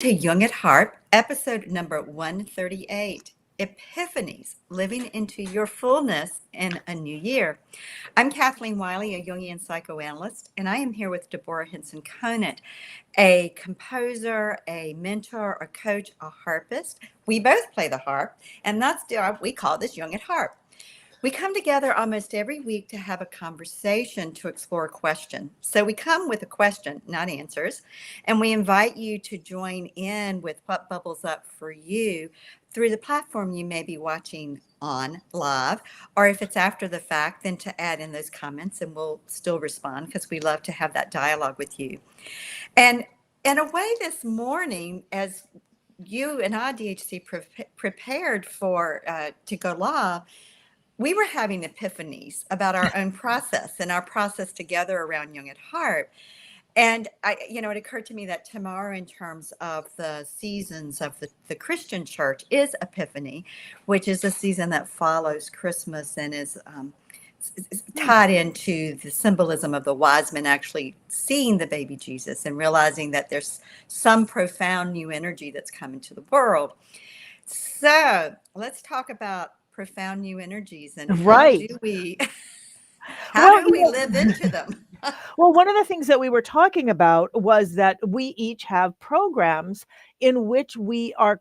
To Jung at Harp, episode number 138, Epiphanies, Living into Your Fullness in a New Year. I'm Kathleen Wiley, a Jungian psychoanalyst, and I am here with Deborah Henson-Conant, a composer, a mentor, a coach, a harpist. We both play the harp, and we call this Jung at Harp. We come together almost every week to have a conversation to explore a question. So we come with a question, not answers, and we invite you to join in with what bubbles up for you through the platform you may be watching on live, or if it's after the fact, then to add in those comments and we'll still respond because we love to have that dialogue with you. And in a way, this morning, as you and I, DHC, prepared for to go live, we were having epiphanies about our own process and our process together around Jung at Heart. And it occurred to me that tomorrow, in terms of the seasons of the Christian church, is Epiphany, which is a season that follows Christmas and is tied into the symbolism of the wise men actually seeing the baby Jesus and realizing that there's some profound new energy that's coming to the world. So let's talk about profound new energies and Right. how Well, do we live into them? well, one of the things that we were talking about was that we each have programs in which we are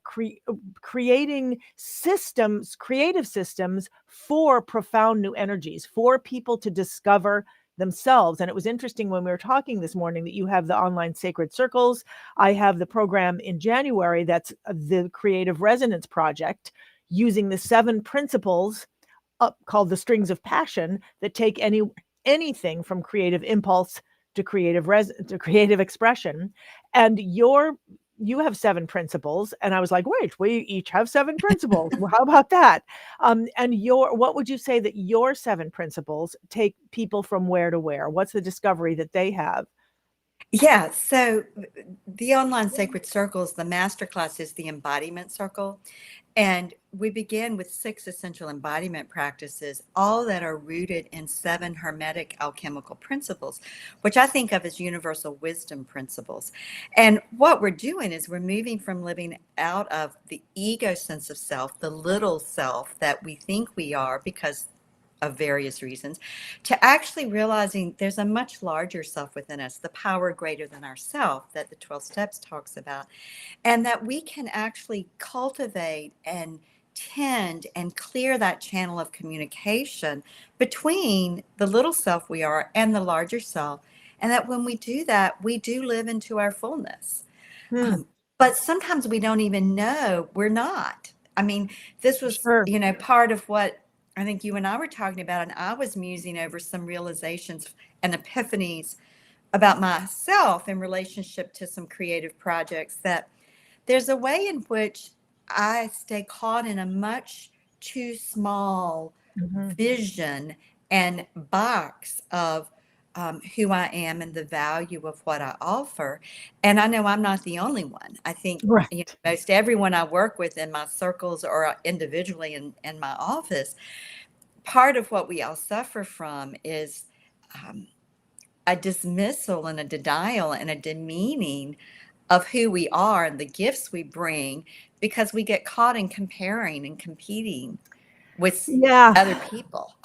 creating systems, creative systems for profound new energies, for people to discover themselves. And it was interesting when we were talking this morning that you have the online sacred circles. I have the program in January that's the Creative Resonance Project, using the 7 principles called the strings of passion that take anything from creative impulse to creative expression. And you have 7 principles, and I was like, wait, we each have 7 principles. Well, how about that? And what would you say that your 7 principles take people from where to where? What's the discovery that they have? Yeah, so the online sacred circles, the masterclass is the embodiment circle. And we begin with 6 essential embodiment practices, all that are rooted in 7 hermetic alchemical principles, which I think of as universal wisdom principles. And what we're doing is we're moving from living out of the ego sense of self, the little self that we think we are because of various reasons, to actually realizing there's a much larger self within us, the power greater than ourself that the 12 steps talks about, and that we can actually cultivate and tend and clear that channel of communication between the little self we are and the larger self, and that when we do that, we do live into our fullness. Hmm. But sometimes we don't even know we're not. I mean, this was, Sure. part of what I think you and I were talking about, and I was musing over some realizations and epiphanies about myself in relationship to some creative projects, that there's a way in which I stay caught in a much too small Mhm. vision and box of who I am and the value of what I offer. And I know I'm not the only one. I think Right. most everyone I work with in my circles or individually in my office, part of what we all suffer from is um, a dismissal and a denial and a demeaning of who we are and the gifts we bring, because we get caught in comparing and competing with Yeah. other people.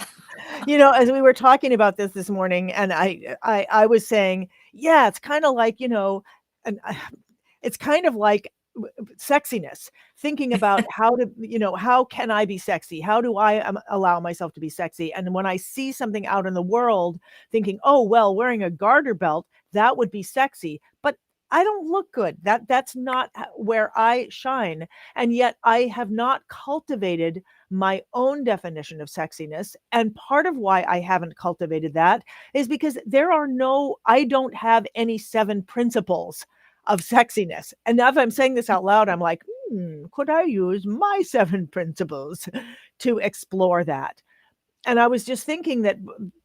As we were talking about this morning, and I was saying, yeah, it's kind of like, and it's kind of like sexiness, thinking about how can I be sexy? How do I allow myself to be sexy? And when I see something out in the world, thinking, oh, well, wearing a garter belt, that would be sexy. But I don't look good. That's not where I shine. And yet I have not cultivated my own definition of sexiness. And part of why I haven't cultivated that is because I don't have any 7 principles of sexiness. And now if I'm saying this out loud, I'm like, could I use my 7 principles to explore that? And I was just thinking that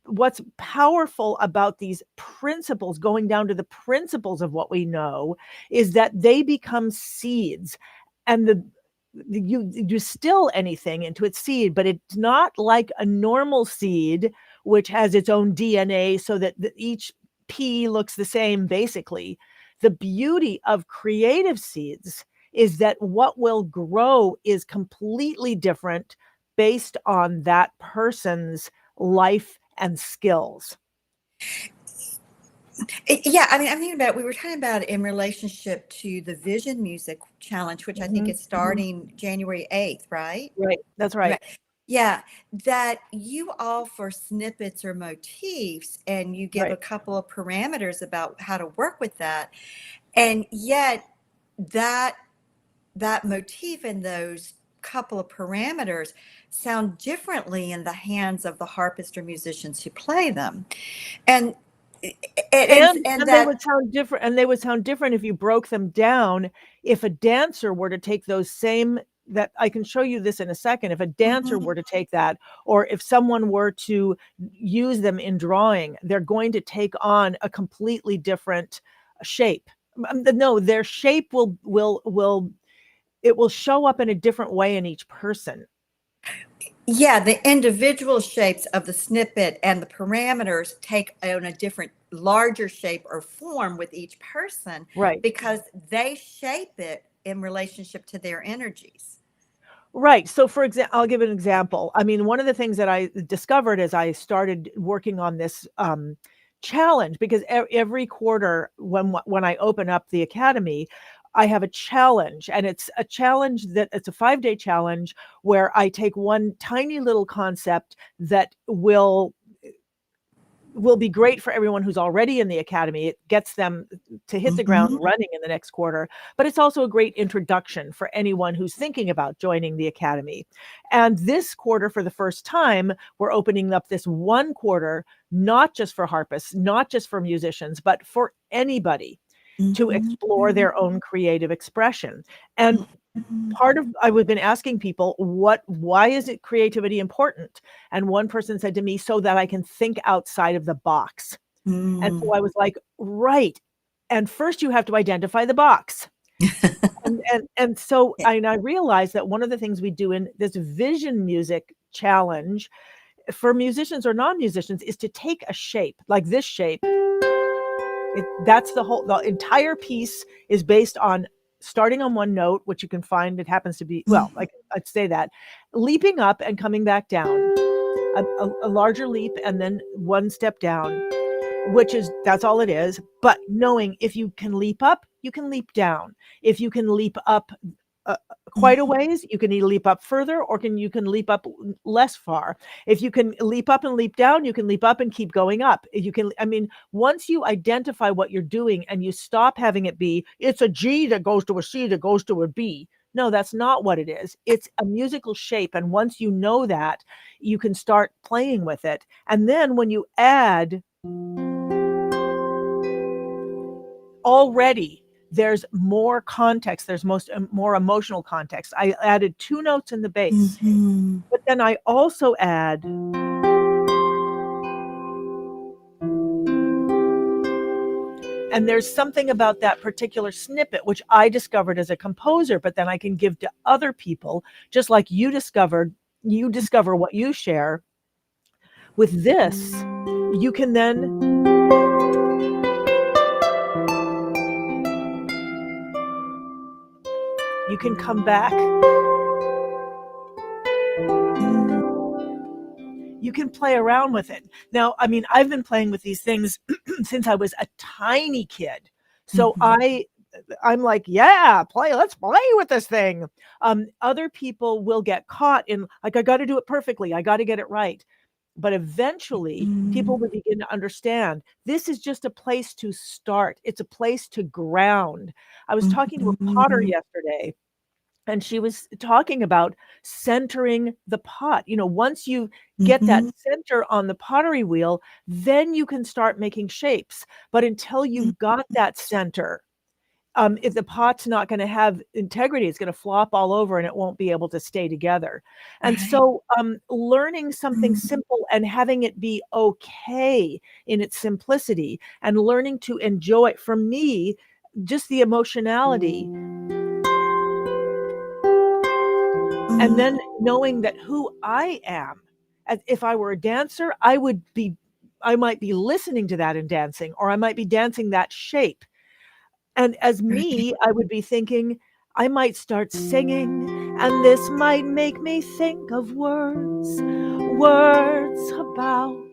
what's powerful about these principles, going down to the principles of what we know, is that they become seeds. And you distill anything into its seed, but it's not like a normal seed, which has its own DNA so that each pea looks the same, basically. The beauty of creative seeds is that what will grow is completely different based on that person's life and skills. Yeah, I mean, I'm thinking about, we were talking about it in relationship to the Vision Music Challenge, which I think Mhm. is starting January 8th, right? Right. That's Right. right. Yeah, that you offer snippets or motifs and you give a Right. couple of parameters about how to work with that. And yet that that motif and those couple of parameters sound differently in the hands of the harpist or musicians who play them. And and And they that would sound different, and they would sound different if you broke them down. If a dancer were to take those same, that I can show you this in a second, if a dancer Mhm. were to take that, or if someone were to use them in drawing, they're going to take on a completely different shape. No, their shape will it will show up in a different way in each person. Yeah, the individual shapes of the snippet and the parameters take on a different, larger shape or form with each person Right. because they shape it in relationship to their energies. Right. So, for example, I'll give an example. I mean, one of the things that I discovered as I started working on this challenge, because every quarter when I open up the academy, I have a challenge, and it's a challenge that it's a 5-day challenge where I take one tiny little concept that will be great for everyone who's already in the academy. It gets them to hit the ground Mhm. running in the next quarter, but it's also a great introduction for anyone who's thinking about joining the academy. And this quarter, for the first time, we're opening up this one quarter, not just for harpists, not just for musicians, but for anybody to Mhm. explore their own creative expression. And Mhm. part of I've been asking people, why is it creativity important? And one person said to me, so that I can think outside of the box. And so Mm. I was like, right. And first you have to identify the box. And so I realized that one of the things we do in this vision music challenge for musicians or non-musicians is to take a shape like this shape. That's the entire piece is based on starting on one note, which you can find, it happens to be, well, Mm. like I'd say that, leaping up and coming back down, a larger leap and then one step down, which is, that's all it is. But knowing if you can leap up, you can leap down. If you can leap up quite a Mhm. ways, you can either leap up further or you can leap up less far. If you can leap up and leap down, you can leap up and keep going up. If you can, I mean, once you identify what you're doing and you stop having it be, it's a G that goes to a C that goes to a B. No, that's not what it is. It's a musical shape. And once you know that, you can start playing with it. And then when you add, already there's more context, there's more emotional context. I added 2 notes in the bass, Mhm. but then I also add, and there's something about that particular snippet which I discovered as a composer, but then I can give to other people, just like you discover what you share. With this, you can then, you can come back, you can play around with it. Now, I mean, I've been playing with these things since I was a tiny kid. So Mhm. I'm like, yeah, let's play with this thing. Other people will get caught in, like, I got to do it perfectly. I got to get it right. But eventually people Mhm. will begin to understand this is just a place to start. It's a place to ground. I was talking to a potter Mhm. yesterday, and she was talking about centering the pot. Once you get that Mhm. center on the pottery wheel, then you can start making shapes. But until you've got that center, if the pot's not going to have integrity, it's going to flop all over and it won't be able to stay together. And Right. so, learning something Mhm. simple and having it be okay in its simplicity and learning to enjoy it, for me, just the emotionality. And Mhm. then knowing that who I am, as if I were a dancer, I might be listening to that and dancing, or I might be dancing that shape. And as me, I would be thinking, I might start singing, and this might make me think of words, words about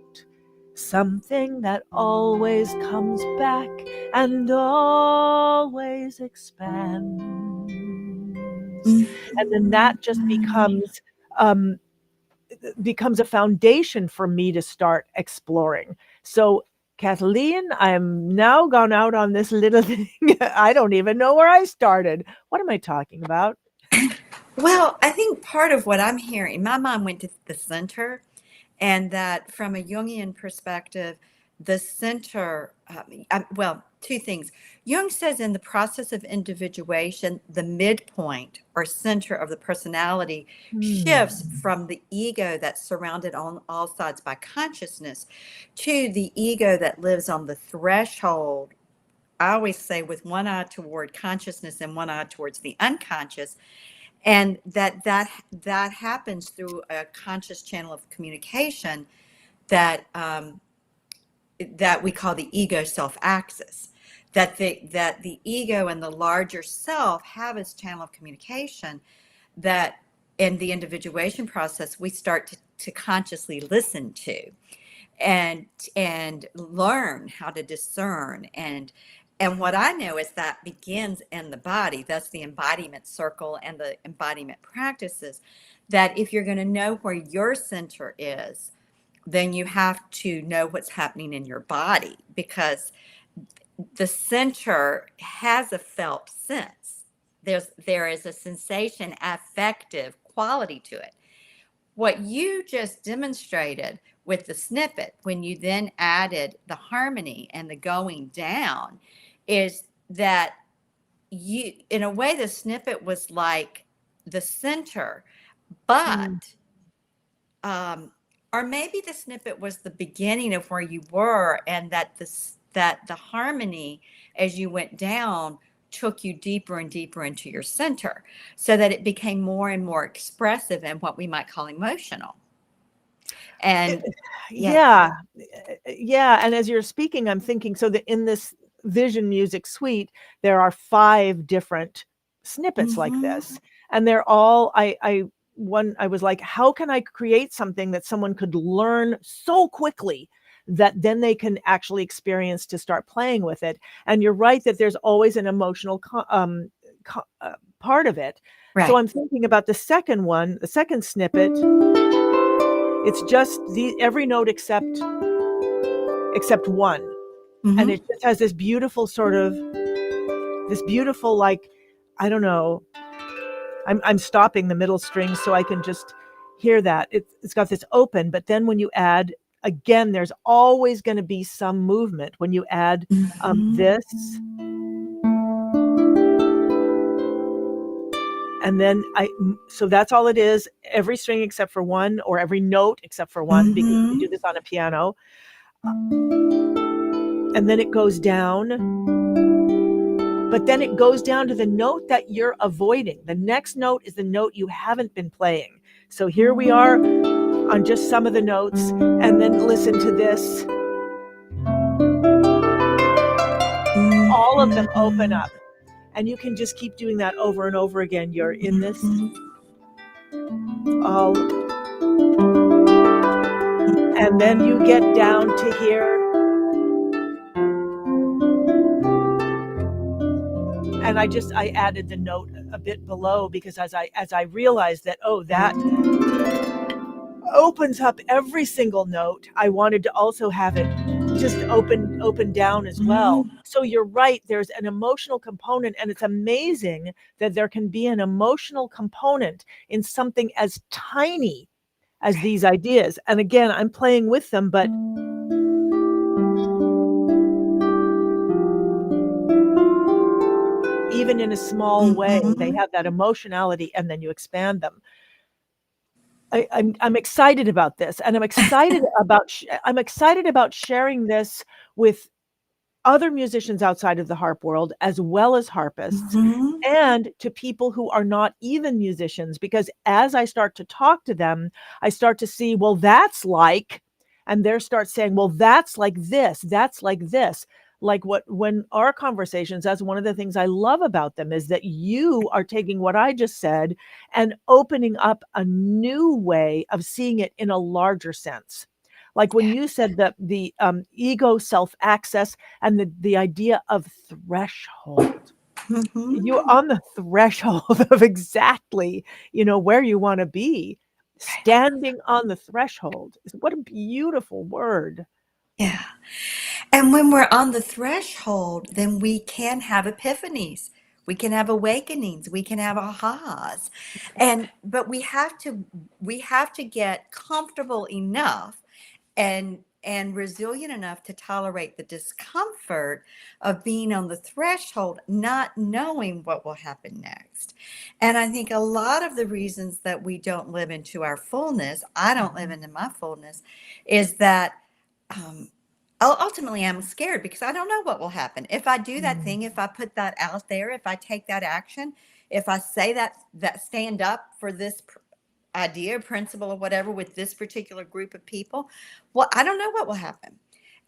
something that always comes back and always expands. And then that just um, becomes a foundation for me to start exploring. So Kathleen, I'm now gone out on this little thing. I don't even know where I started. What am I talking about? Well, I think part of what I'm hearing, my mind went to the center, and that from a Jungian perspective, the center, well, two things. Jung says in the process of individuation, the midpoint or center of the personality shifts from the ego that's surrounded on all sides by consciousness to the ego that lives on the threshold. I always say with one eye toward consciousness and one eye towards the unconscious, and that happens through a conscious channel of communication that that we call the ego self axis. That the ego and the larger self have its channel of communication that in the individuation process we start to consciously listen to and learn how to discern. And what I know is that begins in the body. That's the embodiment circle and the embodiment practices, that if you're going to know where your center is, then you have to know what's happening in your body, because the center has a felt sense. There is a sensation, affective quality to it. What you just demonstrated with the snippet, when you then added the harmony and the going down, is that you, in a way, the snippet was like the center, but or maybe the snippet was the beginning of where you were, and that the harmony as you went down took you deeper and deeper into your center, so that it became more and more expressive and what we might call emotional. And yeah. And as you're speaking, I'm thinking, so that in this vision music suite, there are 5 different snippets like this, and they're all, I was like, how can I create something that someone could learn so quickly that then they can actually experience to start playing with it? And you're right that there's always an emotional part of it. right. So I'm thinking about the second one, the second snippet. It's just every note except one. And it just has this beautiful like, I don't know, I'm stopping the middle string so I can just hear that. It's got this open, but then when you add, again, there's always going to be some movement when you add this. And then so that's all it is, every string except for one, or every note except for one, because we do this on a piano. And then it goes down. But then it goes down to the note that you're avoiding. The next note is the note you haven't been playing. So here we are on just some of the notes, and then listen to this. All of them open up, and you can just keep doing that over and over again. You're in this all, and then you get down to here. And I added the note a bit below, because as I realized that, that opens up every single note, I wanted to also have it just open down as well. So you're right, there's an emotional component, and it's amazing that there can be an emotional component in something as tiny as these ideas. And again, I'm playing with them, but even in a small way, they have that emotionality, and then you expand them. I'm excited about this, and I'm excited about sharing this with other musicians outside of the harp world, as well as harpists, and to people who are not even musicians, because as I start to talk to them, I start to see, well, that's like, and they start saying, well, that's like this, like what when our conversations, that's one of the things I love about them, is that you are taking what I just said and opening up a new way of seeing it in a larger sense. Like when you said that the ego self access and the idea of threshold, you're Hmm. on the threshold of exactly, where you want to be. Standing on the threshold, what a beautiful word. Yeah. And when we're on the threshold, then we can have epiphanies. We can have awakenings. We can have ahas. But we have to get comfortable enough and resilient enough to tolerate the discomfort of being on the threshold, not knowing what will happen next. And I think a lot of the reasons that we don't live into our fullness, I don't live Mhm. into my fullness, is that um, ultimately I'm scared because I don't know what will happen. If I do that Mm. thing, if I put that out there, if I take that action, if I say that stand up for this idea, principle, or whatever with this particular group of people, well, I don't know what will happen.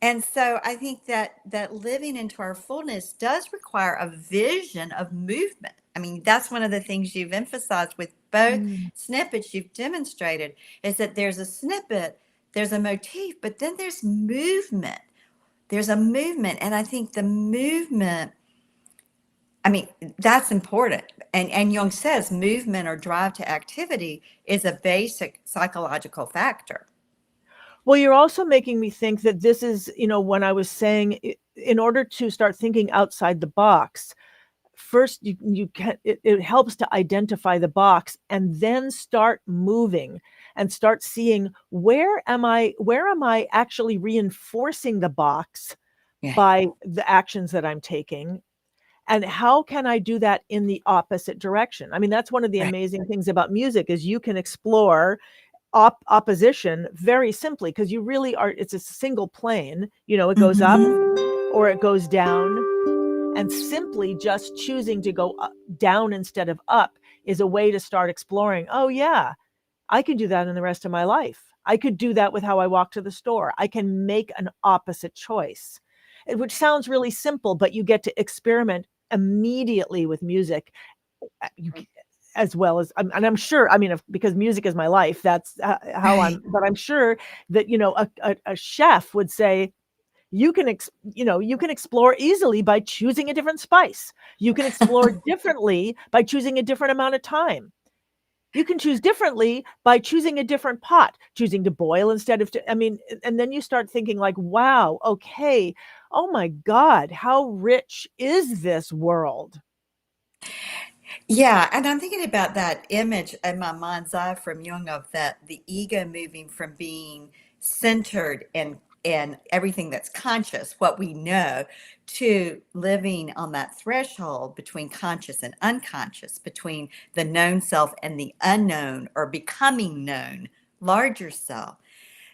And so I think that living into our fullness does require a vision of movement. I mean, that's one of the things you've emphasized with both Mm. snippets you've demonstrated is that there's a snippet, there's a motif, but then there's movement. There's a movement. And I think the movement, I mean, that's important. And Jung says movement or drive to activity is a basic psychological factor. Well, you're also making me think that this is, when I was saying in order to start thinking outside the box, first you can it helps to identify the box and then start moving and start seeing where am I actually reinforcing the box Yeah. by the actions that I'm taking, and how can I do that in the opposite direction. I mean, that's one of the Right. amazing things about music, is you can explore opposition very simply, because you really are, it's a single plane, it goes up Hmm. or it goes down, and simply just choosing to go down instead of up is a way to start exploring. Oh yeah, I could do that in the rest of my life. I could do that with how I walk to the store. I can make an opposite choice, which sounds really simple, but you get to experiment immediately with music. You, as well as, and I'm sure, I mean, because music is my life, that's how Right. I'm, but I'm sure that, a chef would say, you can explore easily by choosing a different spice. You can explore differently by choosing a different amount of time. You can choose differently by choosing a different pot, choosing to boil instead of I mean, and then you start thinking like, wow, okay, oh my God, how rich is this world? Yeah, and I'm thinking about that image in my mind's eye from Jung of that the ego moving from being centered in everything that's conscious, what we know, to living on that threshold between conscious and unconscious, between the known self and the unknown or becoming known, larger self.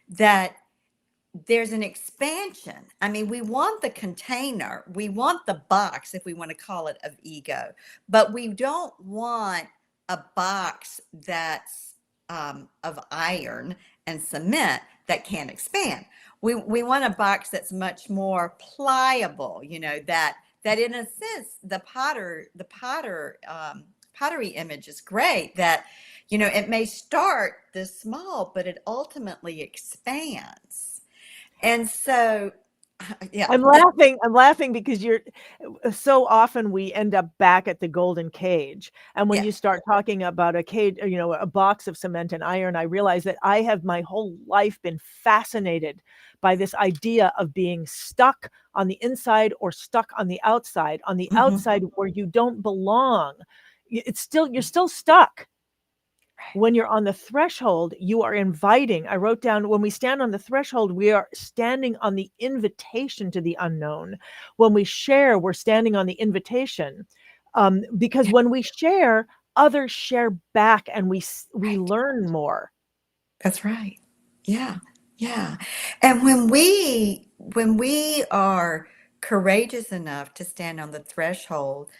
That there's an expansion. I mean, we want the container, we want the box, if we want to call it, of ego, but we don't want a box that's of iron and cement that can't expand. We want a box that's much more pliable. That in a sense, the pottery image is great. That it may start this small, but it ultimately expands. And so, yeah, I'm laughing because you're so often we end up back at the golden cage. And when yeah, you start talking about a cage, a box of cement and iron, I realize that I have my whole life been fascinated by this idea of being stuck on the inside or stuck on the mhm, outside where you don't belong. You're still stuck. right, When you're on the threshold, you are inviting. I wrote down, when we stand on the threshold, we are standing on the invitation to the unknown. When we share, we're standing on the invitation. Because yeah, when we share, others share back, and we right. learn more. That's right. Yeah, yeah. And when we are courageous enough to stand on the threshold,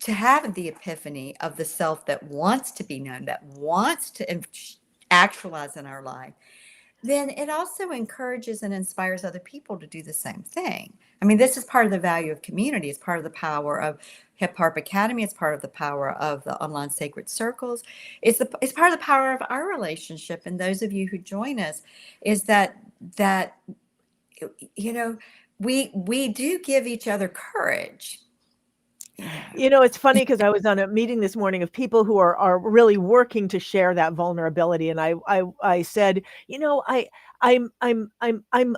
to have the epiphany of the self that wants to be known, that wants to actualize in our life, then it also encourages and inspires other people to do the same thing. I mean, this is part of the value of community. It's part of the power of Hip Harp Academy. It's part of the power of the online sacred circles. It's part of the power of our relationship. And those of you who join us, is that you know we do give each other courage. You know. It's funny because I was on a meeting this morning of people who are really working to share that vulnerability, and I said, I'm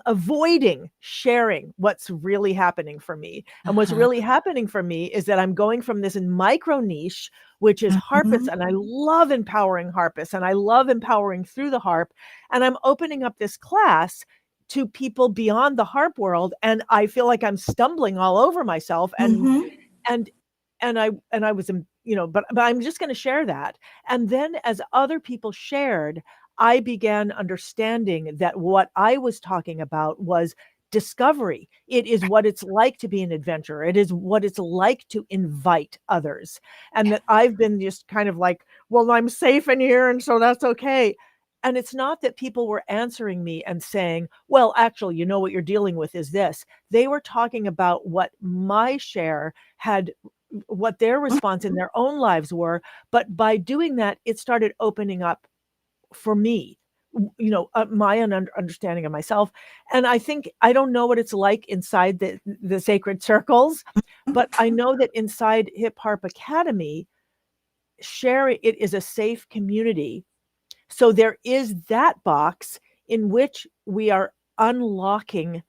avoiding sharing what's really happening for me, and what's Uh-huh. really happening for me is that I'm going from this micro niche, which is harpists, Mhm. and I love empowering harpists, and I love empowering through the harp, and I'm opening up this class to people beyond the harp world, and I feel like I'm stumbling all over myself, Mhm. and and I was, but I'm just going to share that. And then as other people shared, I began understanding that what I was talking about was discovery. It is what it's like to be an adventurer. It is what it's like to invite others. And that I've been just kind of like, well, I'm safe in here, and so that's okay. And it's not that people were answering me and saying, well, actually, what you're dealing with is this. They were talking about what my share had, what their response in their own lives were. But by doing that, it started opening up for me, my understanding of myself. And I think, I don't know what it's like inside the sacred circles, but I know that inside Hip Harp Academy, sharing it is a safe community. So there is that box in which we are unlocking.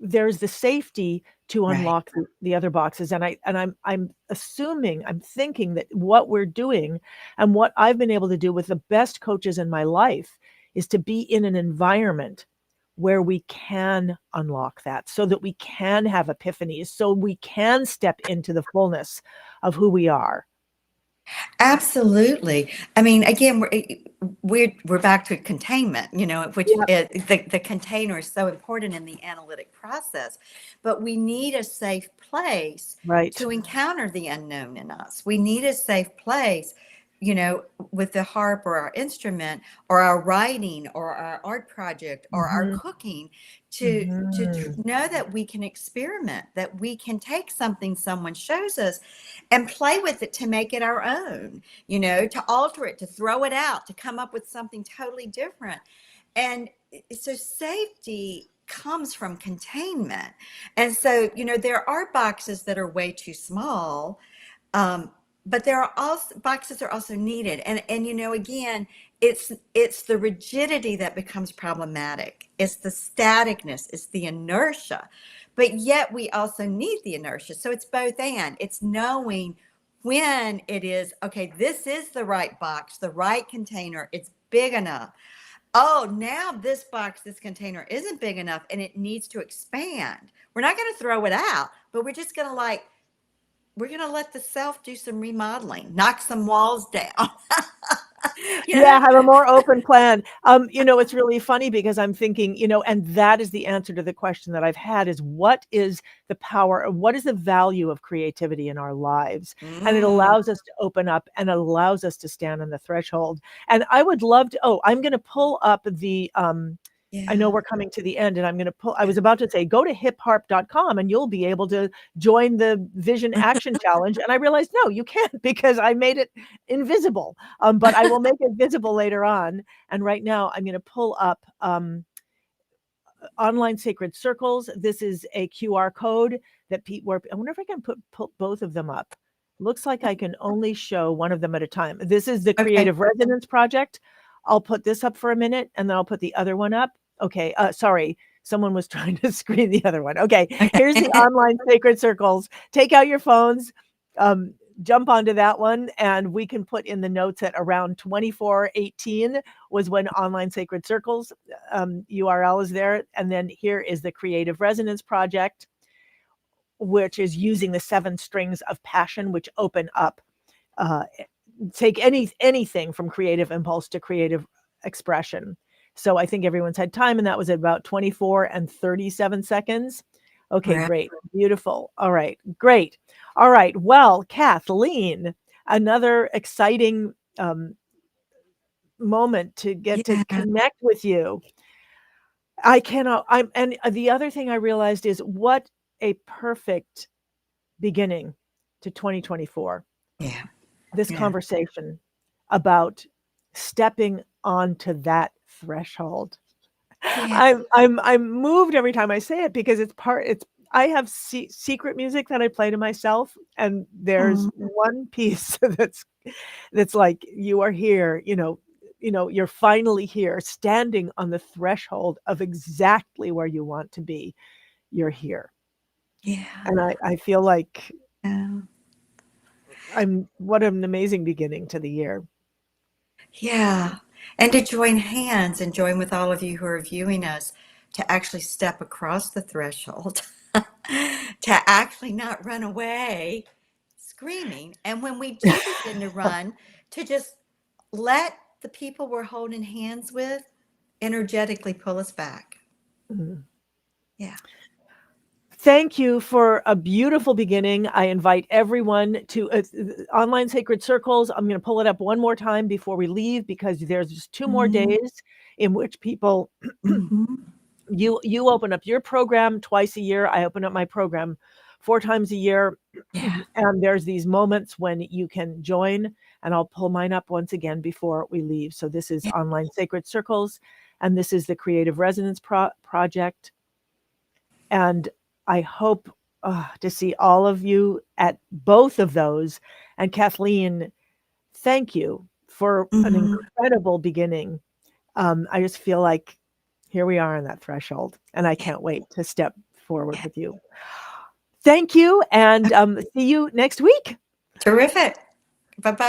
There's the safety to Right. unlock the other boxes, and I'm assuming, I'm thinking that what we're doing, and what I've been able to do with the best coaches in my life, is to be in an environment where we can unlock that, so that we can have epiphanies, so we can step into the fullness of who we are. Absolutely. I mean, again, we're back to containment, which Yeah, the container is so important in the analytic process. But we need a safe place right. to encounter the unknown in us. We need a safe place, with the harp or our instrument or our writing or our art project or our Mhm. cooking to Mhm. know that we can experiment, that we can take something someone shows us and play with it to make it our own, to alter it, to throw it out, to come up with something totally different. And so safety comes from containment. And so, there are boxes that are way too small. Um, but there are also boxes are also needed. And again, it's the rigidity that becomes problematic. It's the staticness, it's the inertia. But yet we also need the inertia. So it's both and. It's knowing when it is, okay, this is the right box, the right container, it's big enough. Oh, now this box, this container isn't big enough and it needs to expand. We're not going to throw it out, but we're just going to we're going to let the self do some remodeling, knock some walls down. you Yeah, know? have a more open plan. It's really funny because I'm thinking, and that is the answer to the question that I've had, is what is the power, what is the value of creativity in our lives? And it Mm, allows us to open up, and it allows us to stand on the threshold. And I would love to, I'm going to pull up I know yeah. we're coming to the end, and I was about to say, go to hipharp.com and you'll be able to join the Vision Action Challenge. And I realized, no, you can't, because I made it invisible. But I will make it visible later on. And right now, I'm going to pull up Online Sacred Circles. This is a QR code that where I wonder if I can put both of them up. Looks like I can only show one of them at a time. This is the Okay. Creative Resonance Project. I'll put this up for a minute, and then I'll put the other one up. Okay, sorry. Someone was trying to screen the other one. Okay, here's the Okay. Online Sacred Circles. Take out your phones. Um, Jump onto that one, and we can put in the notes at around 2418 was when Online Sacred Circles URL is there. And then here is the Creative Resonance Project, which is using the 7 strings of passion, which open up, uh, take anything from creative impulse to creative expression. So I think everyone's had time, and that was at about 24 and 37 seconds. Okay, Right. great. Beautiful. All right, great. All right. Well, Kathleen, another exciting moment to get to Yeah. connect with you. I cannot, and the other thing I realized is what a perfect beginning to 2024. Yeah. This Yeah. conversation about stepping onto that threshold. Yeah. I'm moved every time I say it because it's I have secret music that I play to myself, and there's Mm, one piece that's like, you are here, you're finally here, standing on the threshold of exactly where you want to be. You're here. yeah. And I feel like Yeah. what an amazing beginning to the year. Yeah. And to join hands and join with all of you who are viewing us to actually step across the threshold, to actually not run away screaming. And when we do begin to run, to just let the people we're holding hands with energetically pull us back. Mhm. Yeah. Thank you for a beautiful beginning. I invite everyone to online sacred circles. I'm going to pull it up one more time before we leave because there's just 2 more Mm-hmm. days in which people Mm-hmm. you open up your program twice a year. I open up my program 4 times a year. Yeah. And there's these moments when you can join, and I'll pull mine up once again before we leave. So this is Yeah. online sacred circles, and this is the Creative Resonance Project. And I hope to see all of you at both of those. And Kathleen, thank you for an Mm-hmm. incredible beginning. I just feel like here we are on that threshold, and I Yeah. can't wait to step forward Yeah. with you. Thank you, and see you next week. Terrific. Bye bye.